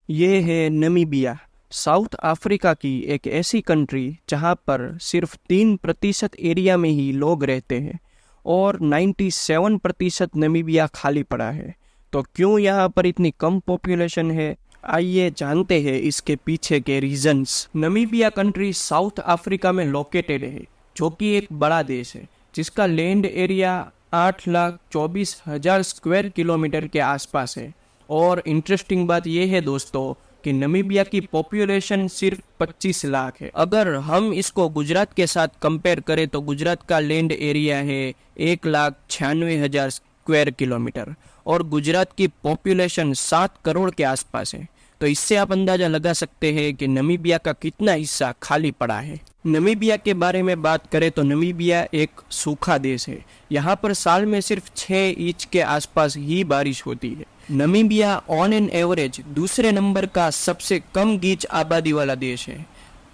ये है Namibia, south Africa की एक ऐसी कंट्री जहाँ पर सिर्फ 3% एरिया में ही लोग रहते हैं और 97% नमीबिया खाली पड़ा है। तो क्यों यहाँ पर इतनी कम पॉपुलेशन है, आइए जानते हैं इसके पीछे के reasons. Namibia country south Africa में लोकेटेड है, जो कि एक बड़ा देश है जिसका लैंड एरिया 8,24,000 स्क्वायर किलोमीटर के आसपास है। और इंटरेस्टिंग बात यह है दोस्तों कि नमीबिया की पॉपुलेशन सिर्फ 25 लाख है। अगर हम इसको गुजरात के साथ कंपेयर करें तो गुजरात का लैंड एरिया है 1,96,000 स्क्वायर किलोमीटर और गुजरात की पॉपुलेशन 7 करोड़ के आसपास है। तो इससे आप अंदाजा लगा सकते हैं कि नमीबिया का कितना हिस्सा खाली पड़ा है। नमीबिया के बारे में बात करें तो नमीबिया एक सूखा देश है। यहाँ पर साल में सिर्फ 6 इंच के आसपास ही बारिश होती है। नमीबिया ऑन एन एवरेज दूसरे नंबर का सबसे कम गीच आबादी वाला देश है,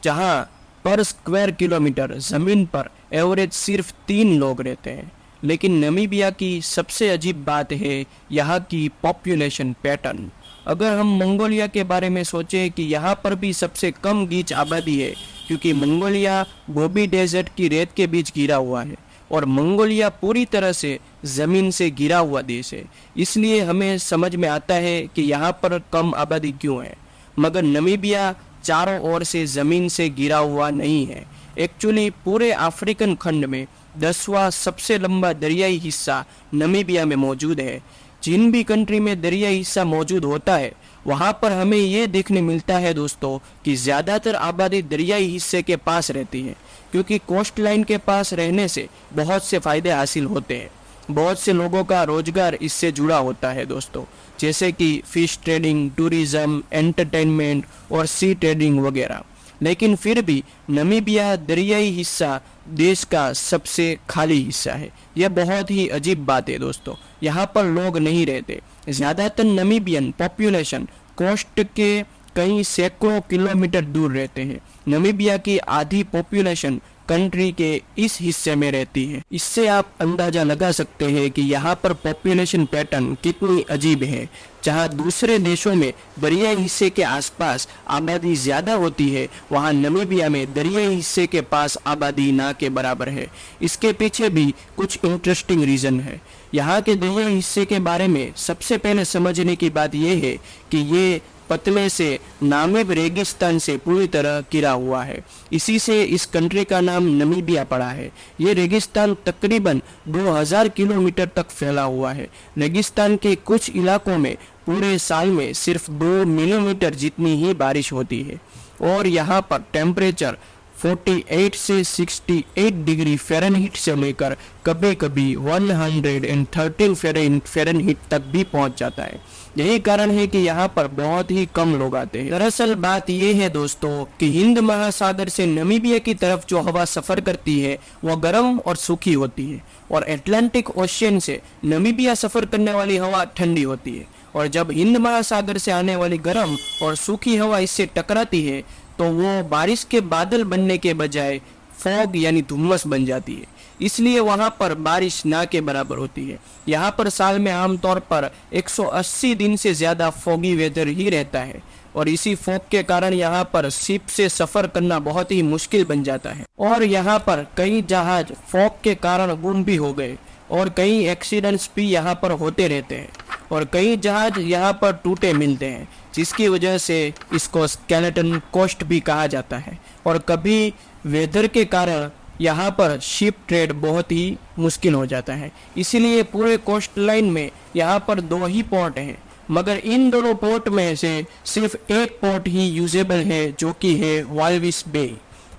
जहाँ पर स्क्वायर किलोमीटर जमीन पर एवरेज सिर्फ 3 लोग रहते हैं। लेकिन नमीबिया की सबसे अजीब बात है यहाँ की पॉपुलेशन पैटर्न। अगर हम मंगोलिया के बारे में सोचें कि यहाँ पर भी सबसे कम गीच आबादी है, क्योंकि मंगोलिया गोबी डेजर्ट की रेत के बीच घिरा हुआ है और मंगोलिया पूरी तरह से ज़मीन से घिरा हुआ देश है, इसलिए हमें समझ में आता है कि यहाँ पर कम आबादी क्यों है। मगर नमीबिया चारों ओर से ज़मीन से घिरा हुआ नहीं है। एक्चुअली पूरे अफ्रीकन खंड में 10वां सबसे लंबा दरियाई हिस्सा नमीबिया में मौजूद है। जिन भी कंट्री में दरियाई हिस्सा मौजूद होता है वहाँ पर हमें ये देखने मिलता है दोस्तों कि ज़्यादातर आबादी दरियाई हिस्से के पास रहती है, क्योंकि कोस्ट लाइन के पास रहने से बहुत से फ़ायदे हासिल होते हैं। बहुत से लोगों का रोजगार इससे जुड़ा होता है दोस्तों, जैसे कि फिश ट्रेडिंग, टूरिज्म, एंटरटेनमेंट और सी ट्रेडिंग वगैरह। लेकिन फिर भी नमीबिया दरियाई हिस्सा देश का सबसे खाली हिस्सा है। यह बहुत ही अजीब बात है दोस्तों, यहाँ पर लोग नहीं रहते। ज़्यादातर नमीबियन पॉपुलेशन कोस्ट के कई सैकड़ों किलोमीटर दूर रहते हैं। नमीबिया की आधी पॉपुलेशन कंट्री के इस हिस्से में रहती है। इससे आप अंदाजा लगा सकते हैं कि यहाँ पर पॉपुलेशन पैटर्न कितनी अजीब है। जहाँ दूसरे देशों में दरियाई हिस्से के आसपास आबादी ज़्यादा होती है, वहाँ नमीबिया में दरियाई हिस्से के पास आबादी ना के बराबर है। इसके पीछे भी कुछ इंटरेस्टिंग रीज़न है। यहाँ के दरियाई हिस्से के बारे में सबसे पहले समझने की बात यह है कि ये पतले से नामेब रेगिस्तान से पूरी तरह घिरा हुआ है। इसी से इस कंट्री का नाम नमीबिया पड़ा है। ये रेगिस्तान तकरीबन 2000 किलोमीटर तक फैला हुआ है। रेगिस्तान के कुछ इलाकों में पूरे साल में सिर्फ 2 मिलीमीटर जितनी ही बारिश होती है और यहाँ पर टेम्परेचर 48 से 68 डिग्री फ़ारेनहीट से लेकर कभी कभी 113 फ़ारेनहीट तक भी पहुँच जाता है। यही कारण है कि यहाँ पर बहुत ही कम लोग आते हैं। दरअसल बात यह है दोस्तों कि हिंद महासागर से नमीबिया की तरफ जो हवा सफर करती है वह गर्म और सूखी होती है और अटलांटिक ओशियन से नमीबिया सफर करने वाली हवा ठंडी होती है। और जब हिंद महासागर से आने वाली गर्म और सूखी हवा इससे टकराती है तो वो बारिश के बादल बनने के बजाय फॉग यानी धुम्मस बन जाती है। इसलिए वहाँ पर बारिश ना के बराबर होती है। यहाँ पर साल में आमतौर पर 180 दिन से ज़्यादा फॉगी वेदर ही रहता है और इसी फॉग के कारण यहाँ पर शिप से सफ़र करना बहुत ही मुश्किल बन जाता है। और यहाँ पर कई जहाज फॉग के कारण गुम भी हो गए और कई एक्सीडेंट्स भी यहाँ पर होते रहते हैं और कई जहाज यहाँ पर टूटे मिलते हैं, जिसकी वजह से इसको स्केलेटन कोस्ट भी कहा जाता है। और कभी वेदर के कारण यहाँ पर शिप ट्रेड बहुत ही मुश्किल हो जाता है। इसीलिए पूरे कोस्ट लाइन में यहाँ पर 2 ही पोर्ट हैं, मगर इन दोनों पोर्ट में से सिर्फ एक पोर्ट ही यूजेबल है, जो कि है वाल्विस बे।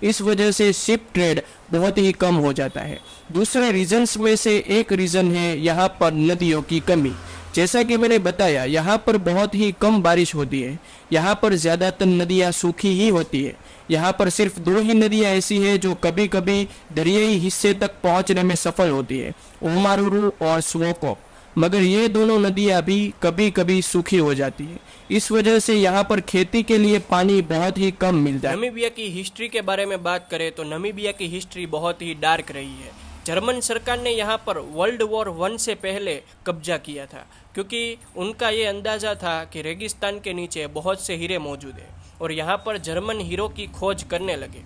इस वजह से शिप ट्रेड बहुत ही कम हो जाता है। दूसरे रीजन्स में से एक रीज़न है यहाँ पर नदियों की कमी। जैसा कि मैंने बताया, यहाँ पर बहुत ही कम बारिश होती है। यहाँ पर ज़्यादातर नदियाँ सूखी ही होती है। यहाँ पर सिर्फ 2 ही नदियाँ ऐसी है जो कभी कभी दरियाई हिस्से तक पहुँचने में सफल होती है, ओमारुरु और स्वोको। मगर ये दोनों नदियाँ भी कभी कभी सूखी हो जाती है। इस वजह से यहाँ पर खेती के लिए पानी बहुत ही कम मिलता है। नमीबिया की हिस्ट्री के बारे में बात करें तो नमीबिया की हिस्ट्री बहुत ही डार्क रही है। जर्मन सरकार ने यहाँ पर वर्ल्ड वॉर 1 से पहले कब्जा किया था, क्योंकि उनका ये अंदाज़ा था कि रेगिस्तान के नीचे बहुत से हीरे मौजूद हैं और यहाँ पर जर्मन हीरो की खोज करने लगे।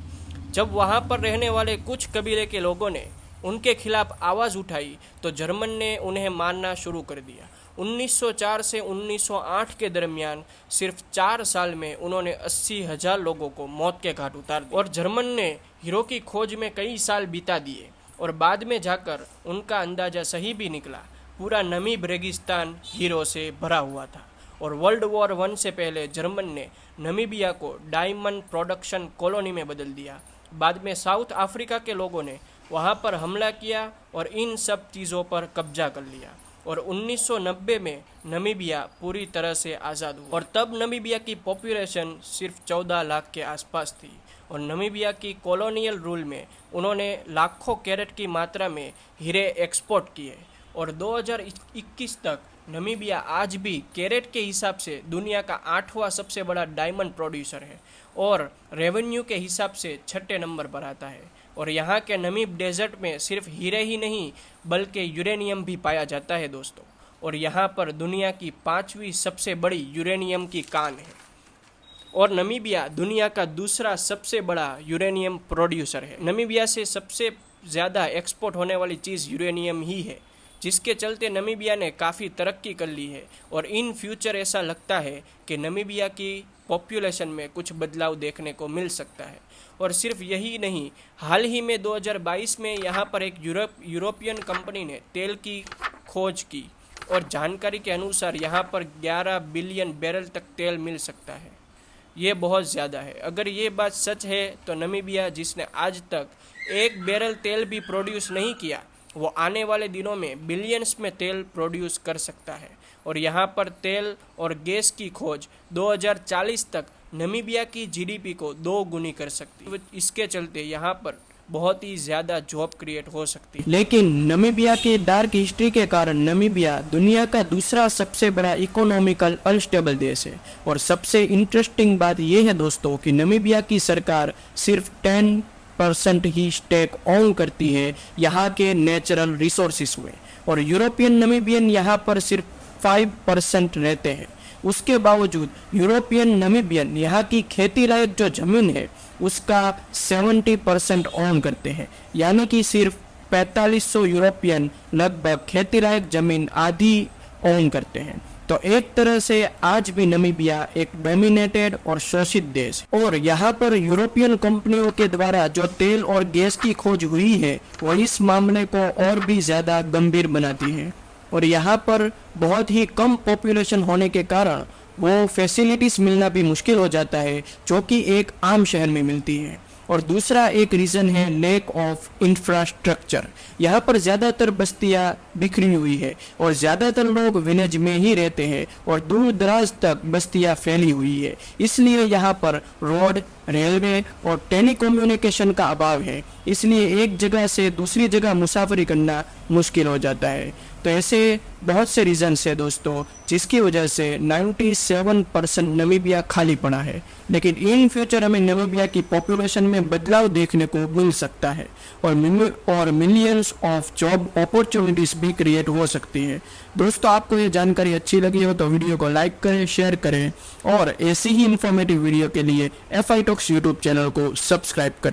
जब वहाँ पर रहने वाले कुछ कबीले के लोगों ने उनके खिलाफ आवाज़ उठाई तो जर्मन ने उन्हें मारना शुरू कर दिया। 1904 से 1908 के दरमियान सिर्फ 4 साल में उन्होंने 80,000 लोगों को मौत के घाट उतार दिया और जर्मन ने हीरो की खोज में कई साल बिता दिए और बाद में जाकर उनका अंदाज़ा सही भी निकला। पूरा नमीब रेगिस्तान हीरो से भरा हुआ था और वर्ल्ड वॉर 1 से पहले जर्मन ने नमीबिया को डायमंड प्रोडक्शन कॉलोनी में बदल दिया। बाद में साउथ अफ्रीका के लोगों ने वहाँ पर हमला किया और इन सब चीज़ों पर कब्जा कर लिया और 1990 में नमीबिया पूरी तरह से आज़ाद हुआ और तब नमीबिया की पॉपुलेशन सिर्फ 14 लाख के आसपास थी और नमीबिया की कॉलोनियल रूल में उन्होंने लाखों कैरेट की मात्रा में हीरे एक्सपोर्ट किए और 2021 तक नमीबिया आज भी कैरेट के हिसाब से दुनिया का 8वां सबसे बड़ा डायमंड प्रोड्यूसर है और रेवेन्यू के हिसाब से 6ठे नंबर पर आता है और यहाँ के नमीब डेजर्ट में सिर्फ हीरे ही नहीं बल्कि यूरेनियम भी पाया जाता है दोस्तों, और यहाँ पर दुनिया की 5वीं सबसे बड़ी यूरेनियम की कान है और नमीबिया दुनिया का दूसरा सबसे बड़ा यूरेनियम प्रोड्यूसर है। नमीबिया से सबसे ज़्यादा एक्सपोर्ट होने वाली चीज़ यूरेनियम ही है, जिसके चलते नमीबिया ने काफ़ी तरक्की कर ली है और इन फ्यूचर ऐसा लगता है कि नमीबिया की पॉपुलेशन में कुछ बदलाव देखने को मिल सकता है। और सिर्फ यही नहीं, हाल ही में 2022 में यहाँ पर एक यूरोपियन कंपनी ने तेल की खोज की और जानकारी के अनुसार यहाँ पर 11 बिलियन बैरल तक तेल मिल सकता है। ये बहुत ज़्यादा है। अगर ये बात सच है तो नमीबिया, जिसने आज तक 1 बैरल तेल भी प्रोड्यूस नहीं किया, वो आने वाले दिनों में बिलियंस में तेल प्रोड्यूस कर सकता है और यहाँ पर तेल और गैस की खोज 2040 तक नमीबिया की जीडीपी को 2 गुनी कर सकती है। इसके चलते यहाँ पर बहुत ही ज़्यादा जॉब क्रिएट हो सकती है। लेकिन नमीबिया के डार्क हिस्ट्री के कारण नमीबिया दुनिया का दूसरा सबसे बड़ा इकोनॉमिकल अनस्टेबल देश है और सबसे इंटरेस्टिंग बात यह है दोस्तों कि नमीबिया की सरकार सिर्फ 10% ही स्टेक ऑन करती है यहाँ के नेचुरल रिसोर्सेस में और यूरोपियन नमीबियन यहाँ पर सिर्फ 5% रहते हैं। उसके बावजूद यूरोपियन नमीबियन यहाँ की खेती लायक जो जमीन है उसका 70% ऑन करते हैं, यानी कि सिर्फ 4500 यूरोपियन लगभग खेती लायक जमीन आधी ऑन करते हैं। तो एक तरह से आज भी नमीबिया एक डोमिनेटेड और शोषित देश है और यहाँ पर यूरोपियन कंपनियों के द्वारा जो तेल और गैस की खोज हुई है वो इस मामले को और भी ज़्यादा गंभीर बनाती है और यहाँ पर बहुत ही कम पॉपुलेशन होने के कारण वो फैसिलिटीज़ मिलना भी मुश्किल हो जाता है जो कि एक आम शहर में मिलती है। और दूसरा एक रीज़न है लैक ऑफ इंफ्रास्ट्रक्चर। यहाँ पर ज़्यादातर बस्तियाँ बिखरी हुई है और ज़्यादातर लोग विलेज में ही रहते हैं और दूर दराज तक बस्तियाँ फैली हुई है, इसलिए यहाँ पर रोड, रेलवे और टेलीकम्युनिकेशन का अभाव है, इसलिए एक जगह से दूसरी जगह मुसाफरी करना मुश्किल हो जाता है। तो ऐसे बहुत से रीजन्स है दोस्तों जिसकी वजह से 97% नमीबिया खाली पड़ा है, लेकिन इन फ्यूचर हमें नमीबिया की पॉपुलेशन में बदलाव देखने को मिल सकता है और मिलियंस ऑफ जॉब अपॉर्चुनिटीज भी क्रिएट हो सकती है। दोस्तों आपको ये जानकारी अच्छी लगी हो तो वीडियो को लाइक करें, शेयर करें और ऐसी ही इंफॉर्मेटिव वीडियो के लिए FI Talks यूट्यूब चैनल को सब्सक्राइब करें।